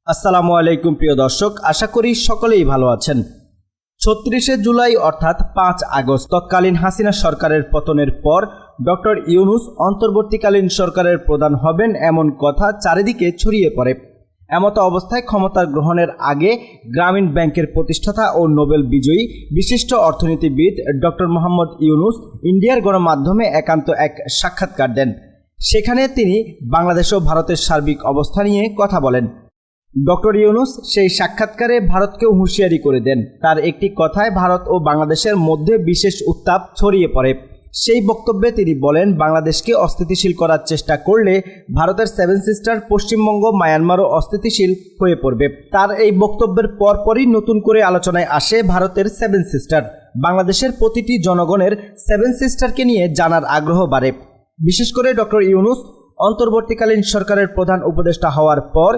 আসসালামু আলাইকুম প্রিয় দর্শক, আশা করি সকলেই ভালো আছেন। ৩৬শে জুলাই অর্থাৎ ৫ আগস্ট তৎকালীন হাসিনা সরকারের পতনের পর ডক্টর ইউনূস অন্তর্বর্তীকালীন সরকারের প্রধান হবেন এমন কথা চারিদিকে ছড়িয়ে পড়ে। এমতো অবস্থায় ক্ষমতা গ্রহণের আগে গ্রামীণ ব্যাংকের প্রতিষ্ঠাতা ও নোবেল বিজয়ী বিশিষ্ট অর্থনীতিবিদ ডক্টর মোহাম্মদ ইউনূস ইন্ডিয়ার গণমাধ্যমে একান্ত এক সাক্ষাৎকার দেন। সেখানে তিনি বাংলাদেশ ও ভারতের সার্বিক অবস্থা নিয়ে কথা বলেন। ডক্টর ইউনূস সেই সাক্ষাৎকারে ভারতকেও হুঁশিয়ারি করে দেন। তার একটি কথায় ভারত ও বাংলাদেশের মধ্যে বিশেষ উত্তাপ ছড়িয়ে পড়ে। সেই বক্তব্যে তিনি বলেন, বাংলাদেশকে অস্থিতিশীল করার চেষ্টা করলে ভারতের সেভেন সিস্টার পশ্চিমবঙ্গ, মায়ানমারও অস্থিতিশীল হয়ে পড়বে। তার এই বক্তব্যের পরপরই নতুন করে আলোচনায় আসে ভারতের সেভেন সিস্টার। বাংলাদেশের প্রতিটি জনগণের সেভেন সিস্টারকে নিয়ে জানার আগ্রহ বাড়ে। বিশেষ করে ডক্টর ইউনূস অন্তর্বর্তীকালীন সরকারের প্রধান উপদেষ্টা হওয়ার পর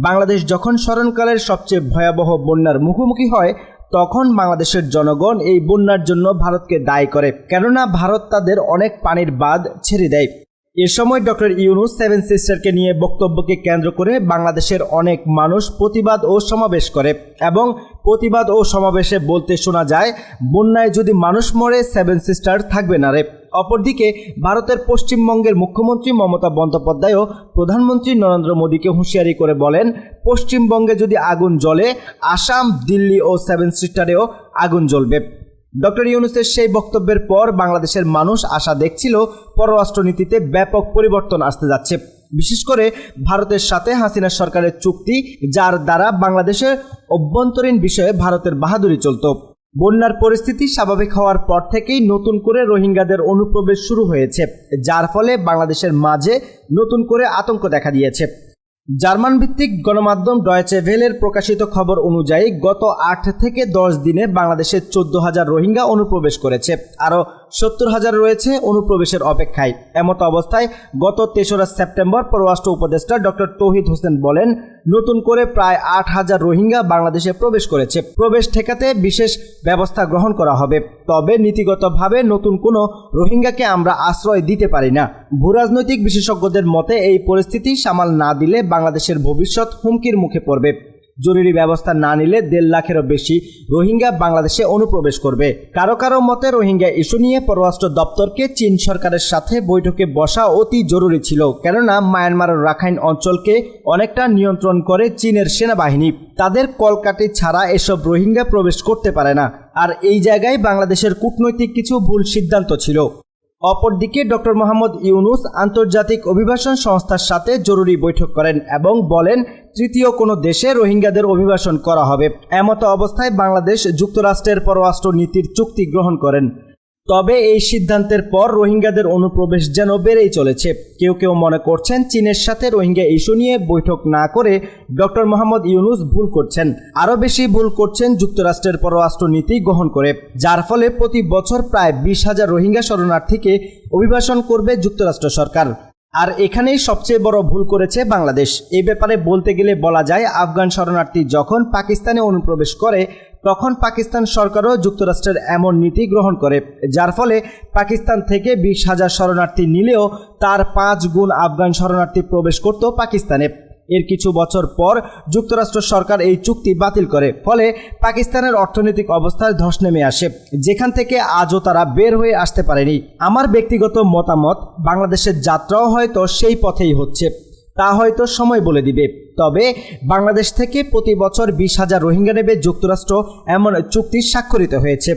বাংলাদেশ যখন স্মরণকালের সবচেয়ে ভয়াবহ বন্যার মুখোমুখি হয়, তখন বাংলাদেশের জনগণ এই বন্যার জন্য ভারতকে দায়ী করে, কেননা ভারত তাদের অনেক পানির বাঁধ ছেড়ে দেয়। এ সময় ডক্টর ইউনূস সেভেন সিস্টারকে নিয়ে বক্তব্যকে কেন্দ্র করে বাংলাদেশের অনেক মানুষ প্রতিবাদ ও সমাবেশ করে এবং প্রতিবাদ ও সমাবেশে বলতে শোনা যায়, বন্যায় যদি মানুষ মরে সেভেন সিস্টার থাকবে না রে। অপরদিকে ভারতের পশ্চিমবঙ্গের মুখ্যমন্ত্রী মমতা বন্দ্যোপাধ্যায়ও প্রধানমন্ত্রী নরেন্দ্র মোদীকে হুঁশিয়ারি করে বলেন, পশ্চিমবঙ্গে যদি আগুন জ্বলে, আসাম, দিল্লি ও সেভেন সিস্টারেও আগুন জ্বলবে। ডক্টর ইউনূসের সেই বক্তব্যের পর বাংলাদেশের মানুষ আশা দেখছিল পররাষ্ট্রনীতিতে ব্যাপক পরিবর্তন আসতে যাচ্ছে। বিশেষ করে ভারতের সাথে হাসিনা সরকারের চুক্তি, যার দ্বারা বাংলাদেশের অভ্যন্তরীণ বিষয়ে ভারতের বাহাদুরি চলত। বন্যার পরিস্থিতি স্বাভাবিক হওয়ার পর থেকেই নতুন করে রোহিঙ্গাদের অনুপ্রবেশ শুরু হয়েছে, যার ফলে বাংলাদেশের মাঝে নতুন করে আতঙ্ক দেখা দিয়েছে। জার্মান ভিত্তিক গণমাধ্যম ডয়েচে ভেলের প্রকাশিত খবর অনুযায়ী গত ৮ থেকে ১০ দিনে বাংলাদেশে ১৪,০০০ রোহিঙ্গা অনুপ্রবেশ করেছে। আরও ৭০,০০০ রয়েছে অনুপ্রবেশের অপেক্ষায়। এমত অবস্থায় গত ৩রা সেপ্টেম্বর পররাষ্ট্র উপদেষ্টা ডক্টর তৌহিদ হোসেন বলেন, নতুন করে প্রায় ৮,০০০ রোহিঙ্গা বাংলাদেশে প্রবেশ করেছে। প্রবেশ ঠেকাতে বিশেষ ব্যবস্থা গ্রহণ করা হবে, তবে নীতিগতভাবে নতুন কোনো রোহিঙ্গাকে আমরা আশ্রয় দিতে পারি না। ভূরাজনৈতিক বিশেষজ্ঞদের মতে এই পরিস্থিতি সামাল না দিলে বাংলাদেশের ভবিষ্যৎ হুমকির মুখে পড়বে। জরুরি ব্যবস্থা না নিলে ১.৫ লাখেরও বেশি রোহিঙ্গা বাংলাদেশে অনুপ্রবেশ করবে। কারো কারো মতে রোহিঙ্গা ইস্যু নিয়ে পররাষ্ট্র দপ্তরকে চীন সরকারের সাথে বৈঠকে বসা অতি জরুরি ছিল, কেননা মায়ানমারের রাখাইন অঞ্চলকে অনেকটা নিয়ন্ত্রণ করে চীনের সেনাবাহিনী। তাদের কলকাঠি ছাড়া এসব রোহিঙ্গা প্রবেশ করতে পারে না। আর এই জায়গায় বাংলাদেশের কূটনৈতিক কিছু ভুল সিদ্ধান্ত ছিল। অপরদিকে ডক্টর মোহাম্মদ ইউনূস আন্তর্জাতিক অভিবাসন সংস্থার সাথে জরুরি বৈঠক করেন এবং বলেন, তৃতীয় কোনো দেশে রোহিঙ্গাদের অভিবাসন করা হবে। এমতো অবস্থায় বাংলাদেশ যুক্তরাষ্ট্রের পররাষ্ট্র নীতির চুক্তি গ্রহণ করেন। তবে এই সিদ্ধান্তের পর রোহিঙ্গাদের অনুপ্রবেশ যেন বেড়েই চলেছে। কেউ কেউ মনে করছেন চীনের সাথে রোহিঙ্গা ইস্যু নিয়ে বৈঠক না করে ডক্টর মোহাম্মদ ইউনূস ভুল করছেন। আরও বেশি ভুল করছেন যুক্তরাষ্ট্রের পররাষ্ট্র নীতি গ্রহণ করে, যার ফলে প্রতি বছর প্রায় ২০,০০০ রোহিঙ্গা শরণার্থীকে অভিবাসন করবে যুক্তরাষ্ট্র সরকার। আর এখানেই সবচেয়ে বড় ভুল করেছে বাংলাদেশ। এই ব্যাপারে বলতে গেলে বলা যায়, আফগান শরণার্থী যখন পাকিস্তানে অনুপ্রবেশ করে, তখন পাকিস্তান সরকারও যুক্তরাষ্ট্রের এমন নীতি গ্রহণ করে, যার ফলে পাকিস্তান থেকে ২০,০০০ শরণার্থী নিলেও তার ৫ গুণ আফগান শরণার্থী প্রবেশ করত পাকিস্তানে। এর কিছু বছর পর যুক্তরাষ্ট্র সরকার এই চুক্তি বাতিল করে, ফলে পাকিস্তানের অর্থনৈতিক অবস্থায় ধস নেমে আসে, যেখান থেকে আজও তারা বের হয়ে আসতে পারেনি। আমার ব্যক্তিগত মতামত, বাংলাদেশের যাত্রাও হয়তো সেই পথেই হচ্ছে, তা হয়তো সময় বলে দিবে। তবে বাংলাদেশ থেকে প্রতি বছর ২০,০০০ রোহিঙ্গা নেবে যুক্তরাষ্ট্র, এমন চুক্তি স্বাক্ষরিত হয়েছে।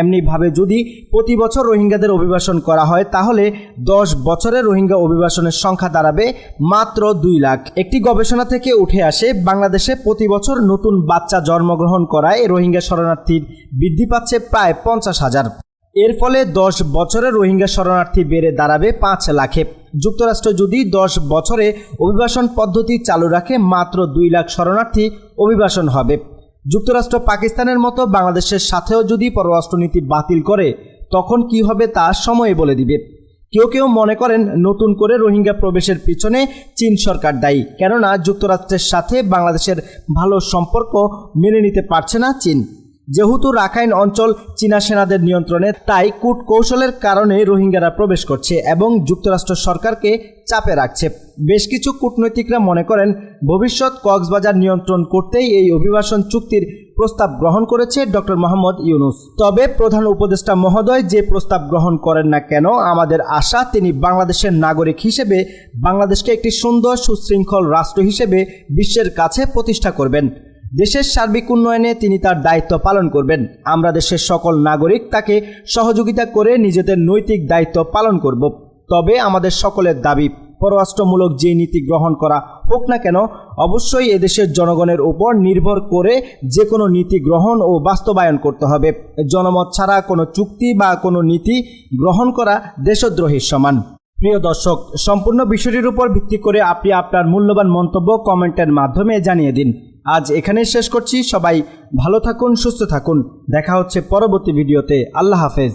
এমনিভাবে যদি প্রতি বছর রোহিঙ্গাদের অভিবাসন করা হয়, তাহলে ১০ বছরে রোহিঙ্গা অভিবাসনের সংখ্যা দাঁড়াবে মাত্র ২ লাখ। একটি গবেষণা থেকে উঠে আসে, বাংলাদেশে প্রতি বছর নতুন বাচ্চা জন্মগ্রহণ করায় রোহিঙ্গা শরণার্থীর বৃদ্ধি পাচ্ছে প্রায় ৫০,০০০। এর ফলে ১০ বছরে রোহিঙ্গা শরণার্থী বেড়ে দাঁড়াবে ৫ লাখে। যুক্তরাষ্ট্র যদি ১০ বছরে অভিবাসন পদ্ধতি চালু রাখে, মাত্র ২ লাখ শরণার্থী অভিবাসন হবে। যুক্তরাষ্ট্র পাকিস্তানের মতো বাংলাদেশের সাথেও যদি পররাষ্ট্রনীতি বাতিল করে, তখন কি হবে তা সময় বলে দিবে। কেউ কেউ মনে করেন নতুন করে রোহিঙ্গা প্রবেশের পিছনে চীন সরকার দায়ী, কেননা যুক্তরাষ্ট্রের সাথে বাংলাদেশের ভালো সম্পর্ক মেনে নিতে পারছে না চীন। যেহেতু রাখাইন অঞ্চল চীনা সেনাদের নিয়ন্ত্রণে, তাই কূটকৌশলের কারণে রোহিঙ্গারা প্রবেশ করছে এবং যুক্তরাষ্ট্র সরকারকে চাপে রাখছে। বেশ কিছু কূটনৈতিকরা মনে করেন ভবিষ্যৎ কক্সবাজার নিয়ন্ত্রণ করতেই এই অভিবাসন চুক্তির প্রস্তাব গ্রহণ করেছে ডক্টর মোহাম্মদ ইউনূস। তবে প্রধান উপদেষ্টা মহোদয় যে প্রস্তাব গ্রহণ করেন না কেন, আমাদের আশা তিনি বাংলাদেশের নাগরিক হিসেবে বাংলাদেশকে একটি সুন্দর সুশৃঙ্খল রাষ্ট্র হিসেবে বিশ্বের কাছে প্রতিষ্ঠা করবেন। দেশের সার্বিক উন্নয়নে তিনি তার দায়িত্ব পালন করবেন। আমরা দেশের সকল নাগরিক তাকে সহযোগিতা করে নিজেদের নৈতিক দায়িত্ব পালন করব। তবে আমাদের সকলের দাবি, পররাষ্ট্রমূলক যে নীতি গ্রহণ করা হোক না কেন, অবশ্যই এদেশের জনগণের উপর নির্ভর করে যে কোনো নীতি গ্রহণ ও বাস্তবায়ন করতে হবে। জনমত ছাড়া কোনো চুক্তি বা কোনো নীতি গ্রহণ করা দেশদ্রোহীর সমান। প্রিয় দর্শক, সম্পূর্ণ বিষয়টির উপর ভিত্তি করে আপনি আপনার মূল্যবান মন্তব্য কমেন্টের মাধ্যমে জানিয়ে দিন। আজ এখানেই শেষ করছি। সবাই ভালো থাকুন, সুস্থ থাকুন। দেখা হচ্ছে পরবর্তী ভিডিওতে। আল্লাহ হাফেজ।